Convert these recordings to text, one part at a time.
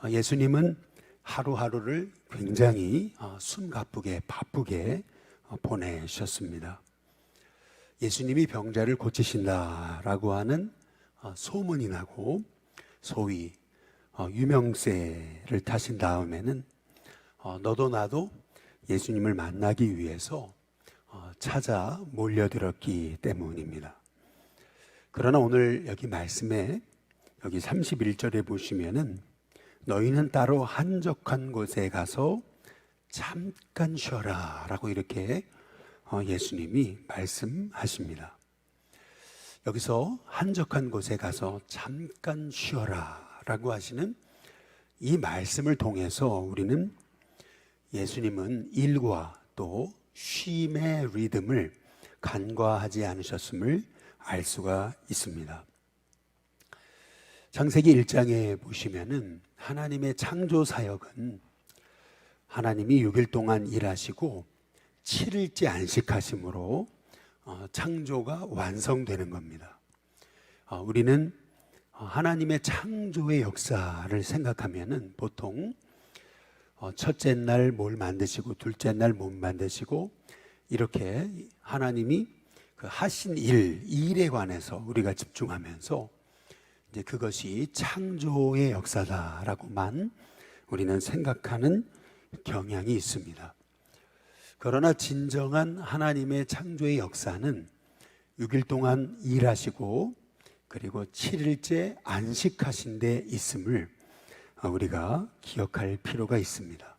예수님은 하루하루를 굉장히 숨가쁘게 바쁘게 보내셨습니다. 예수님이 병자를 고치신다라고 하는 소문이 나고 소위 유명세를 타신 다음에는 너도 나도 예수님을 만나기 위해서 찾아 몰려들었기 때문입니다. 그러나 오늘 여기 말씀에 여기 31절에 보시면은 너희는 따로 한적한 곳에 가서 잠깐 쉬어라 라고 이렇게 예수님이 말씀하십니다. 여기서 한적한 곳에 가서 잠깐 쉬어라 라고 하시는 이 말씀을 통해서 우리는 예수님은 일과 또 쉼의 리듬을 간과하지 않으셨음을 알 수가 있습니다. 창세기 1장에 보시면은 하나님의 창조 사역은 하나님이 6일 동안 일하시고 7일째 안식하심으로 창조가 완성되는 겁니다. 우리는 하나님의 창조의 역사를 생각하면은 보통 첫째 날 뭘 만드시고 둘째 날 못 만드시고 이렇게 하나님이 그 하신 일에 관해서 우리가 집중하면서 이제 그것이 창조의 역사다라고만 우리는 생각하는 경향이 있습니다. 그러나 진정한 하나님의 창조의 역사는 6일 동안 일하시고 그리고 7일째 안식하신 데 있음을 우리가 기억할 필요가 있습니다.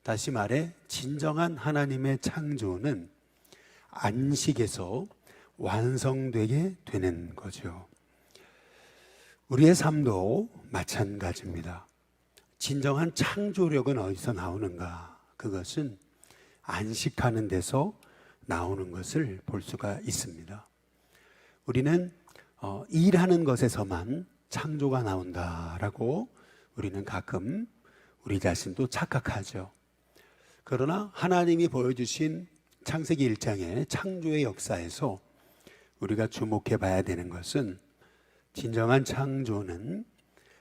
다시 말해 진정한 하나님의 창조는 안식에서 완성되게 되는 거죠. 우리의 삶도 마찬가지입니다. 진정한 창조력은 어디서 나오는가? 그것은 안식하는 데서 나오는 것을 볼 수가 있습니다. 우리는 일하는 것에서만 창조가 나온다라고 우리는 가끔 우리 자신도 착각하죠. 그러나 하나님이 보여주신 창세기 1장의 창조의 역사에서 우리가 주목해 봐야 되는 것은 진정한 창조는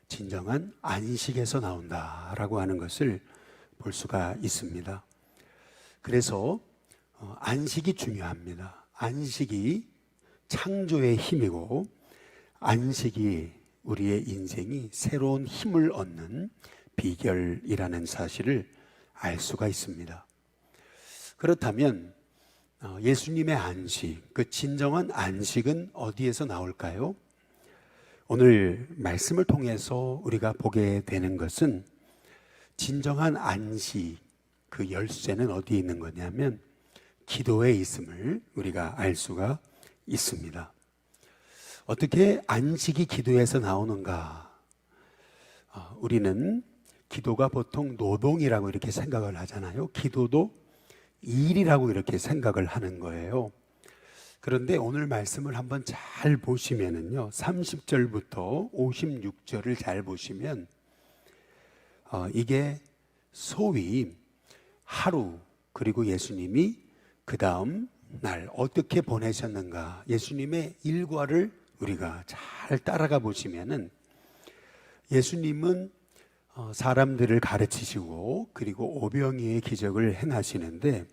진정한 안식에서 나온다라고 하는 것을 볼 수가 있습니다. 그래서 안식이 중요합니다. 안식이 창조의 힘이고 안식이 우리의 인생이 새로운 힘을 얻는 비결이라는 사실을 알 수가 있습니다. 그렇다면 예수님의 안식, 그 진정한 안식은 어디에서 나올까요? 오늘 말씀을 통해서 우리가 보게 되는 것은 진정한 안식, 그 열쇠는 어디에 있는 거냐면 기도에 있음을 우리가 알 수가 있습니다. 어떻게 안식이 기도에서 나오는가? 우리는 기도가 보통 노동이라고 이렇게 생각을 하잖아요. 기도도 일이라고 이렇게 생각을 하는 거예요. 그런데 오늘 말씀을 한번 잘 보시면은요, 30절부터 56절을 잘 보시면 이게 소위 하루, 그리고 예수님이 그 다음 날 어떻게 보내셨는가, 예수님의 일과를 우리가 잘 따라가 보시면은 예수님은 사람들을 가르치시고 그리고 오병이어의 기적을 행하시는데,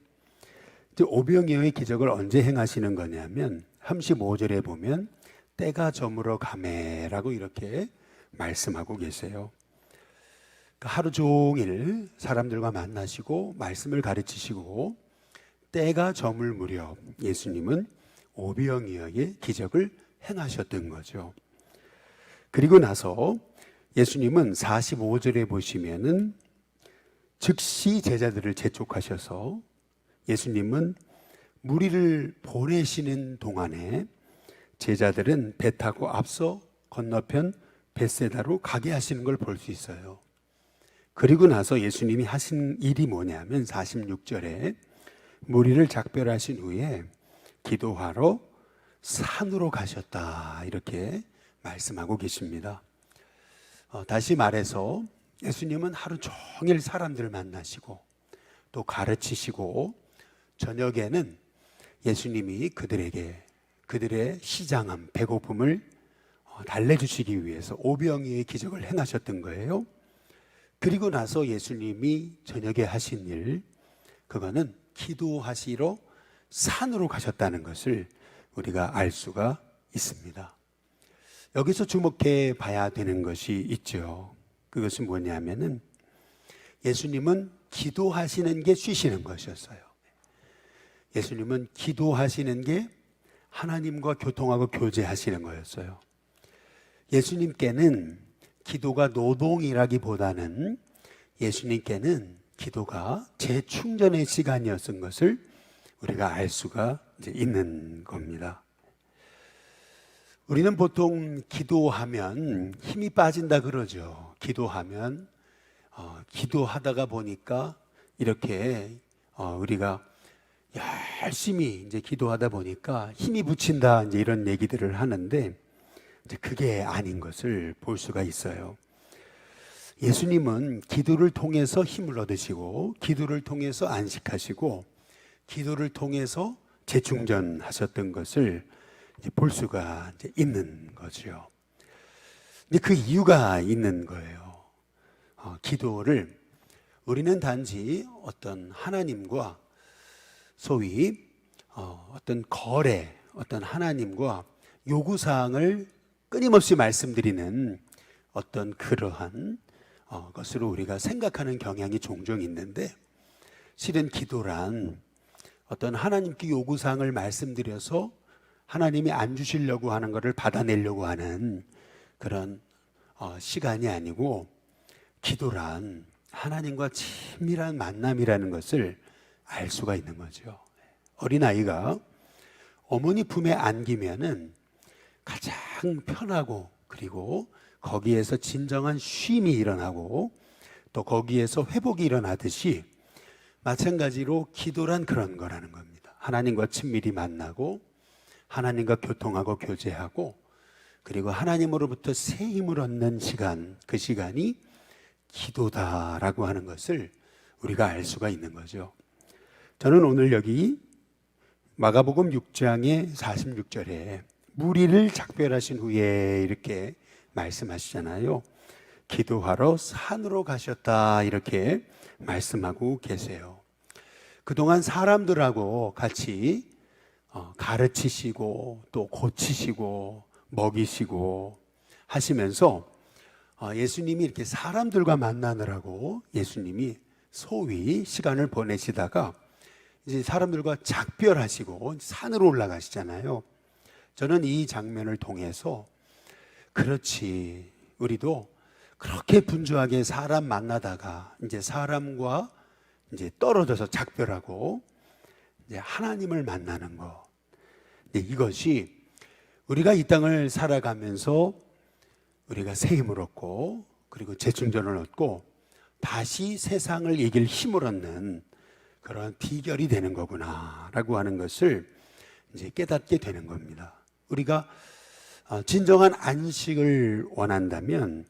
오병이어의 기적을 언제 행하시는 거냐면 35절에 보면 때가 저물어 가매라고 이렇게 말씀하고 계세요. 하루 종일 사람들과 만나시고 말씀을 가르치시고 때가 저물 무렵 예수님은 오병이어의 기적을 행하셨던 거죠. 그리고 나서 예수님은 45절에 보시면은 즉시 제자들을 재촉하셔서 예수님은 무리를 보내시는 동안에 제자들은 배 타고 앞서 건너편 벳세다로 가게 하시는 걸 볼 수 있어요. 그리고 나서 예수님이 하신 일이 뭐냐면 46절에 무리를 작별하신 후에 기도하러 산으로 가셨다 이렇게 말씀하고 계십니다. 다시 말해서 예수님은 하루 종일 사람들을 만나시고 또 가르치시고 저녁에는 예수님이 그들의 시장함, 배고픔을 달래주시기 위해서 오병이어의 기적을 행하셨던 거예요. 그리고 나서 예수님이 저녁에 하신 일, 그거는 기도하시러 산으로 가셨다는 것을 우리가 알 수가 있습니다. 여기서 주목해 봐야 되는 것이 있죠. 그것은 뭐냐면은 예수님은 기도하시는 게 쉬시는 것이었어요. 예수님은 기도하시는 게 하나님과 교통하고 교제하시는 거였어요. 예수님께는 기도가 노동이라기보다는 예수님께는 기도가 재충전의 시간이었던 것을 우리가 알 수가 있는 겁니다. 우리는 보통 기도하면 힘이 빠진다 그러죠. 기도하면 기도하다가 보니까 이렇게 우리가 열심히 이제 기도하다 보니까 힘이 붙인다 이제 이런 얘기들을 하는데 이제 그게 아닌 것을 볼 수가 있어요. 예수님은 기도를 통해서 힘을 얻으시고 기도를 통해서 안식하시고 기도를 통해서 재충전하셨던 것을 이제 볼 수가 이제 있는 거죠. 근데 그 이유가 있는 거예요. 기도를 우리는 단지 어떤 하나님과 소위 어떤 거래, 어떤 하나님과 요구사항을 끊임없이 말씀드리는 어떤 그러한 것으로 우리가 생각하는 경향이 종종 있는데, 실은 기도란 어떤 하나님께 요구사항을 말씀드려서 하나님이 안 주시려고 하는 것을 받아내려고 하는 그런 시간이 아니고, 기도란 하나님과 친밀한 만남이라는 것을 알 수가 있는 거죠. 어린아이가 어머니 품에 안기면은 가장 편하고, 그리고 거기에서 진정한 쉼이 일어나고 또 거기에서 회복이 일어나듯이 마찬가지로 기도란 그런 거라는 겁니다. 하나님과 친밀히 만나고 하나님과 교통하고 교제하고 그리고 하나님으로부터 새 힘을 얻는 시간, 그 시간이 기도다라고 하는 것을 우리가 알 수가 있는 거죠. 저는 오늘 여기 마가복음 6장의 46절에 무리를 작별하신 후에 이렇게 말씀하시잖아요. 기도하러 산으로 가셨다 이렇게 말씀하고 계세요. 그동안 사람들하고 같이 가르치시고 또 고치시고 먹이시고 하시면서 예수님이 이렇게 사람들과 만나느라고 예수님이 소위 시간을 보내시다가 이제 사람들과 작별하시고 산으로 올라가시잖아요. 저는 이 장면을 통해서 그렇지, 우리도 그렇게 분주하게 사람 만나다가 이제 사람과 이제 떨어져서 작별하고 이제 하나님을 만나는 것, 이것이 우리가 이 땅을 살아가면서 우리가 새 힘을 얻고 그리고 재충전을 얻고 다시 세상을 이길 힘을 얻는 그런 비결이 되는 거구나라고 하는 것을 이제 깨닫게 되는 겁니다. 우리가 진정한 안식을 원한다면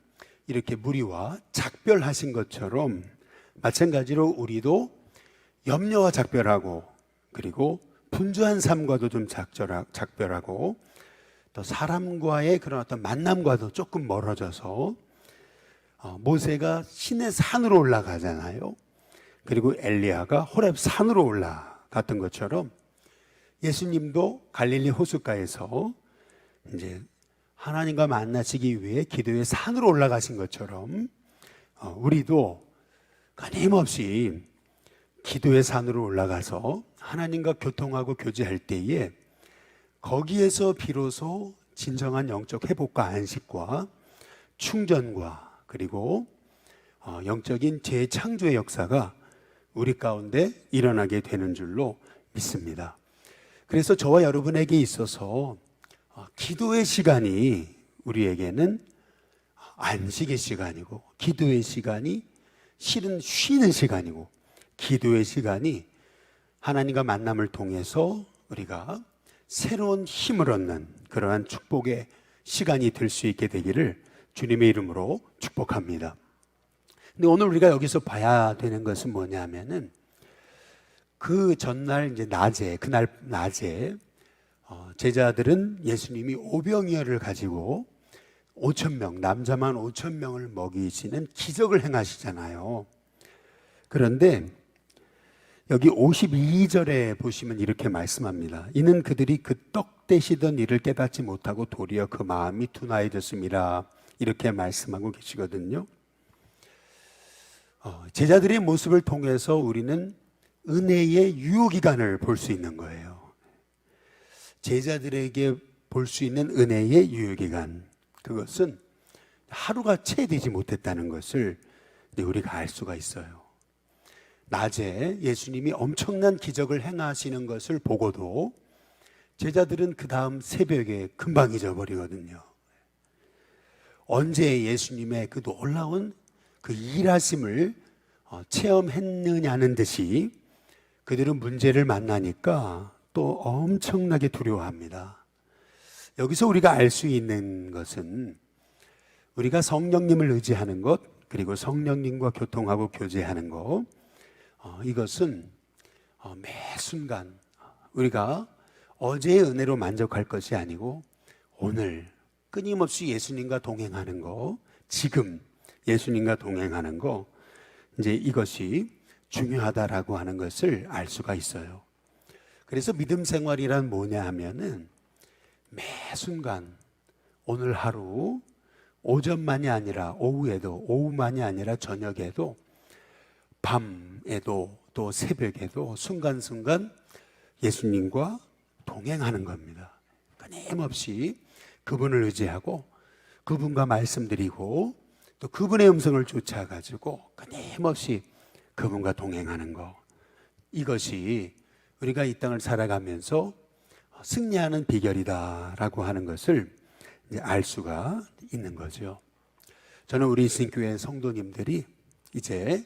이렇게 무리와 작별하신 것처럼 마찬가지로 우리도 염려와 작별하고 그리고 분주한 삶과도 좀 작별하고 또 사람과의 그런 어떤 만남과도 조금 멀어져서 모세가 시내 산으로 올라가잖아요. 그리고 엘리야가 호렙 산으로 올라갔던 것처럼 예수님도 갈릴리 호숫가에서 이제 하나님과 만나시기 위해 기도의 산으로 올라가신 것처럼 우리도 끊임없이 기도의 산으로 올라가서 하나님과 교통하고 교제할 때에 거기에서 비로소 진정한 영적 회복과 안식과 충전과 그리고 영적인 재창조의 역사가 우리 가운데 일어나게 되는 줄로 믿습니다. 그래서 저와 여러분에게 있어서 기도의 시간이 우리에게는 안식의 시간이고, 기도의 시간이 실은 쉬는 시간이고, 기도의 시간이 하나님과 만남을 통해서 우리가 새로운 힘을 얻는 그러한 축복의 시간이 될 수 있게 되기를 주님의 이름으로 축복합니다. 근데 오늘 우리가 여기서 봐야 되는 것은 뭐냐면은 그 전날 이제 낮에, 그날 낮에 제자들은 예수님이 오병이어를 가지고 5천 명, 남자만 5천 명을 먹이시는 기적을 행하시잖아요. 그런데 여기 52절에 보시면 이렇게 말씀합니다. 이는 그들이 그 떡 떼시던 일을 깨닫지 못하고 도리어 그 마음이 둔하여졌습니다. 이렇게 말씀하고 계시거든요. 제자들의 모습을 통해서 우리는 은혜의 유효기간을 볼 수 있는 거예요. 제자들에게 볼 수 있는 은혜의 유효기간, 그것은 하루가 채 되지 못했다는 것을 우리가 알 수가 있어요. 낮에 예수님이 엄청난 기적을 행하시는 것을 보고도 제자들은 그 다음 새벽에 금방 잊어버리거든요. 언제 예수님의 그 놀라운 그 일하심을 체험했느냐는 듯이 그들은 문제를 만나니까 또 엄청나게 두려워합니다. 여기서 우리가 알 수 있는 것은 우리가 성령님을 의지하는 것, 그리고 성령님과 교통하고 교제하는 것, 이것은 매 순간 우리가 어제의 은혜로 만족할 것이 아니고 오늘 끊임없이 예수님과 동행하는 거, 지금 예수님과 동행하는 거, 이제 이것이 중요하다라고 하는 것을 알 수가 있어요. 그래서 믿음 생활이란 뭐냐 하면은 매 순간 오늘 하루 오전만이 아니라 오후에도, 오후만이 아니라 저녁에도, 밤에도, 또 새벽에도 순간순간 예수님과 동행하는 겁니다. 끊임없이 그분을 의지하고 그분과 말씀드리고 또 그분의 음성을 쫓아가지고 끊임없이 그분과 동행하는 것, 이것이 우리가 이 땅을 살아가면서 승리하는 비결이다라고 하는 것을 이제 알 수가 있는 거죠. 저는 우리 신교회 성도님들이 이제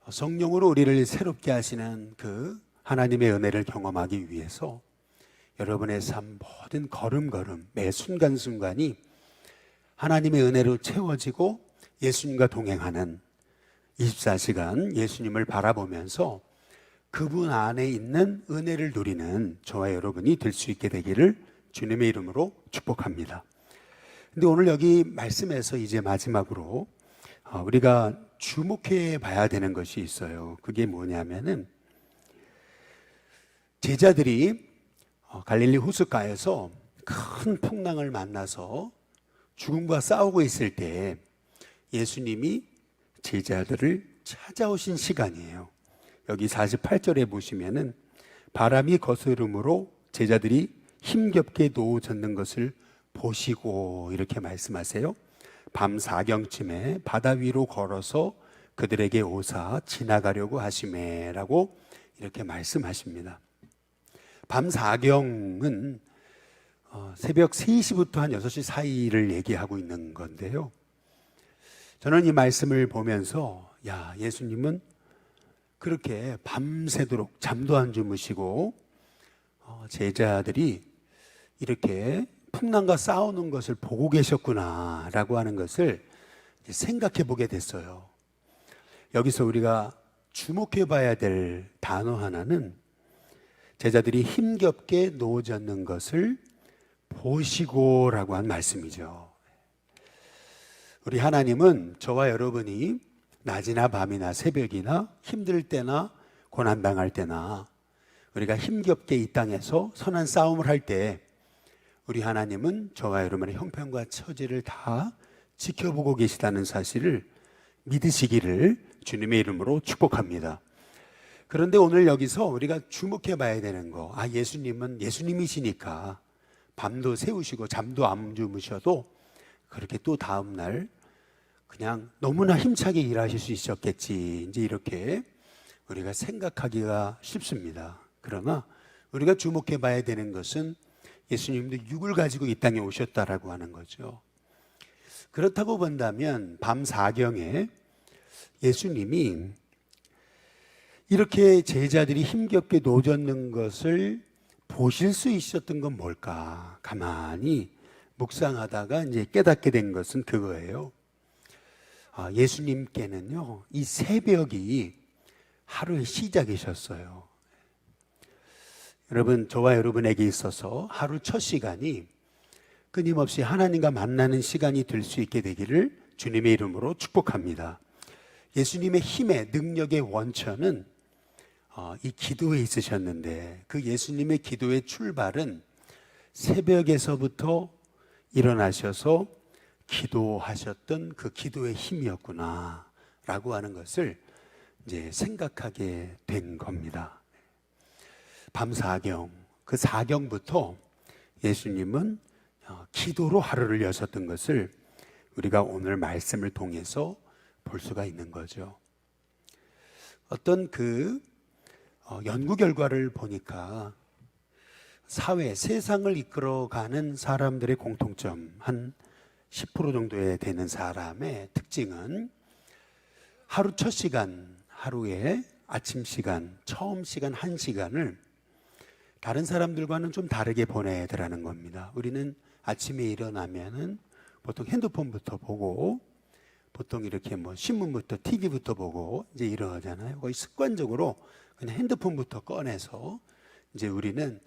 성령으로 우리를 새롭게 하시는 그 하나님의 은혜를 경험하기 위해서 여러분의 삶 모든 걸음걸음, 매 순간순간이 하나님의 은혜로 채워지고 예수님과 동행하는 24시간 예수님을 바라보면서 그분 안에 있는 은혜를 누리는 저와 여러분이 될 수 있게 되기를 주님의 이름으로 축복합니다. 근데 오늘 여기 말씀에서 이제 마지막으로 우리가 주목해 봐야 되는 것이 있어요. 그게 뭐냐면은 제자들이 갈릴리 호숫가에서 큰 풍랑을 만나서 죽음과 싸우고 있을 때 예수님이 제자들을 찾아오신 시간이에요. 여기 48절에 보시면은 바람이 거스름으로 제자들이 힘겹게 누워졌는 것을 보시고 이렇게 말씀하세요. 밤 4경쯤에 바다 위로 걸어서 그들에게 오사 지나가려고 하시매라고 이렇게 말씀하십니다. 밤 4경은 새벽 3시부터 한 6시 사이를 얘기하고 있는 건데요. 저는 이 말씀을 보면서 예수님은 그렇게 밤새도록 잠도 안 주무시고 제자들이 이렇게 풍랑과 싸우는 것을 보고 계셨구나라고 하는 것을 생각해 보게 됐어요. 여기서 우리가 주목해 봐야 될 단어 하나는 제자들이 힘겹게 누워졌는 것을 보시고라고 한 말씀이죠. 우리 하나님은 저와 여러분이 낮이나 밤이나 새벽이나 힘들 때나 고난당할 때나 우리가 힘겹게 이 땅에서 선한 싸움을 할 때 우리 하나님은 저와 여러분의 형편과 처지를 다 지켜보고 계시다는 사실을 믿으시기를 주님의 이름으로 축복합니다. 그런데 오늘 여기서 우리가 주목해 봐야 되는 거, 예수님은 예수님이시니까 밤도 새우시고 잠도 안 주무셔도 그렇게 또 다음날 그냥 너무나 힘차게 일하실 수 있었겠지, 이제 이렇게 우리가 생각하기가 쉽습니다. 그러나 우리가 주목해 봐야 되는 것은 예수님도 육을 가지고 이 땅에 오셨다라고 하는 거죠. 그렇다고 본다면 밤 4경에 예수님이 이렇게 제자들이 힘겹게 노젓는 것을 보실 수 있었던 건 뭘까? 가만히 묵상하다가 이제 깨닫게 된 것은 그거예요. 예수님께는요, 이 새벽이 하루의 시작이셨어요. 여러분, 저와 여러분에게 있어서 하루 첫 시간이 끊임없이 하나님과 만나는 시간이 될 수 있게 되기를 주님의 이름으로 축복합니다. 예수님의 힘의 능력의 원천은 이 기도에 있으셨는데, 그 예수님의 기도의 출발은 새벽에서부터 일어나셔서 기도하셨던 그 기도의 힘이었구나 라고 하는 것을 이제 생각하게 된 겁니다. 밤 사경, 그 사경부터 예수님은 기도로 하루를 여셨던 것을 우리가 오늘 말씀을 통해서 볼 수가 있는 거죠. 어떤 연구 결과를 보니까 사회, 세상을 이끌어가는 사람들의 공통점 한 10% 정도에 되는 사람의 특징은 하루 첫 시간, 하루의 아침 시간, 처음 시간 1시간을 다른 사람들과는 좀 다르게 보내더라는 겁니다. 우리는 아침에 일어나면은 보통 핸드폰부터 보고, 보통 이렇게 신문부터 TV부터 보고 이제 이러잖아요. 거의 습관적으로 그냥 핸드폰부터 꺼내서 이제 우리는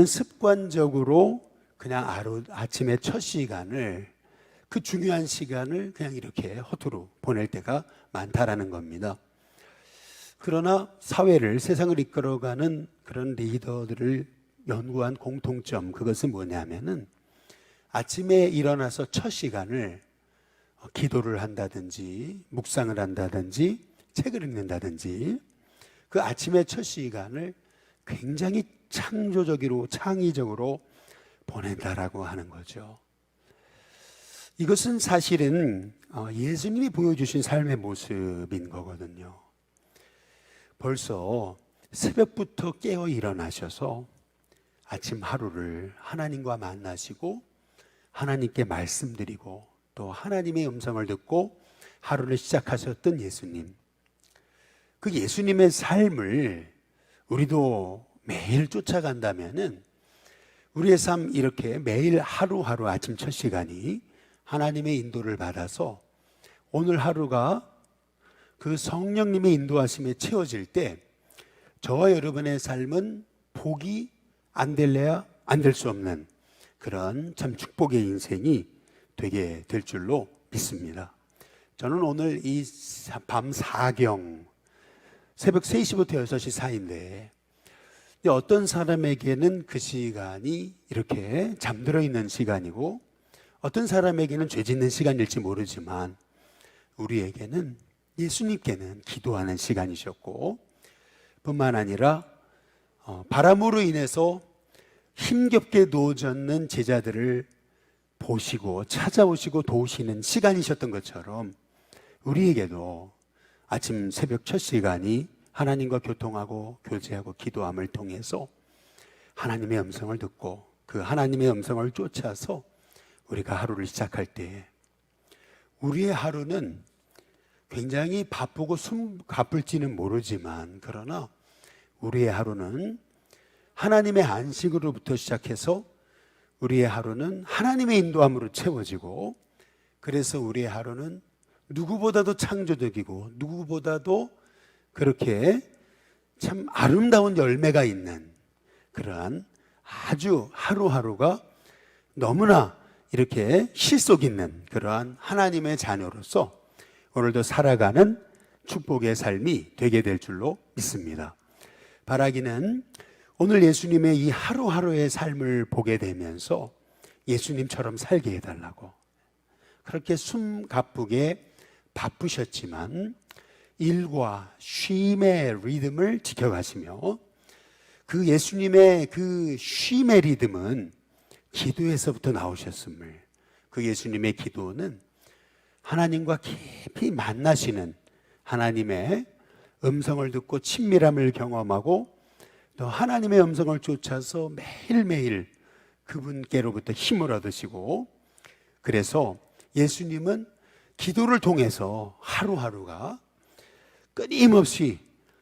습관적으로 그냥 아침의 첫 시간을, 그 중요한 시간을 그냥 이렇게 허투루 보낼 때가 많다라는 겁니다. 그러나 사회를, 세상을 이끌어가는 그런 리더들을 연구한 공통점, 그것은 뭐냐면은 아침에 일어나서 첫 시간을 기도를 한다든지 묵상을 한다든지 책을 읽는다든지 그 아침의 첫 시간을 굉장히 창의적으로 보낸다라고 하는 거죠. 이것은 사실은 예수님이 보여주신 삶의 모습인 거거든요. 벌써 새벽부터 깨어 일어나셔서 아침 하루를 하나님과 만나시고 하나님께 말씀드리고 또 하나님의 음성을 듣고 하루를 시작하셨던 예수님, 그 예수님의 삶을 우리도 매일 쫓아간다면은 우리의 삶, 이렇게 매일 하루하루 아침 첫 시간이 하나님의 인도를 받아서 오늘 하루가 그 성령님의 인도하심에 채워질 때 저와 여러분의 삶은 복이 안 될래야 안 될 수 없는 그런 참 축복의 인생이 되게 될 줄로 믿습니다. 저는 오늘 이 밤 사경, 새벽 3시부터 6시 사이인데 어떤 사람에게는 그 시간이 이렇게 잠들어 있는 시간이고 어떤 사람에게는 죄 짓는 시간일지 모르지만 우리에게는, 예수님께는 기도하는 시간이셨고, 뿐만 아니라 바람으로 인해서 힘겹게 누워졌는 제자들을 보시고 찾아오시고 도우시는 시간이셨던 것처럼 우리에게도 아침 새벽 첫 시간이 하나님과 교통하고 교제하고 기도함을 통해서 하나님의 음성을 듣고 그 하나님의 음성을 쫓아서 우리가 하루를 시작할 때 우리의 하루는 굉장히 바쁘고 숨가쁠지는 모르지만, 그러나 우리의 하루는 하나님의 안식으로부터 시작해서 우리의 하루는 하나님의 인도함으로 채워지고, 그래서 우리의 하루는 누구보다도 창조적이고 누구보다도 그렇게 참 아름다운 열매가 있는 그러한 아주 하루하루가 너무나 이렇게 실속 있는 그러한 하나님의 자녀로서 오늘도 살아가는 축복의 삶이 되게 될 줄로 믿습니다. 바라기는 오늘 예수님의 이 하루하루의 삶을 보게 되면서 예수님처럼 살게 해달라고, 그렇게 숨가쁘게 바쁘셨지만 일과 쉼의 리듬을 지켜가시며, 그 예수님의 그 쉼의 리듬은 기도에서부터 나오셨음을, 그 예수님의 기도는 하나님과 깊이 만나시는 하나님의 음성을 듣고 친밀함을 경험하고 또 하나님의 음성을 쫓아서 매일매일 그분께로부터 힘을 얻으시고, 그래서 예수님은 기도를 통해서 하루하루가 끊임없이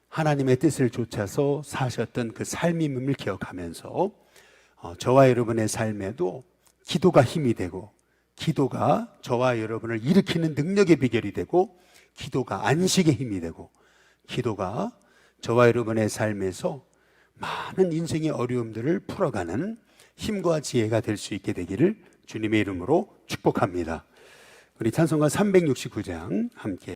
하나님의 뜻을 쫓아서 사셨던 그 삶임을 기억하면서 저와 여러분의 삶에도 기도가 힘이 되고, 기도가 저와 여러분을 일으키는 능력의 비결이 되고, 기도가 안식의 힘이 되고, 기도가 저와 여러분의 삶에서 많은 인생의 어려움들을 풀어가는 힘과 지혜가 될 수 있게 되기를 주님의 이름으로 축복합니다. 우리 찬송가 369장 함께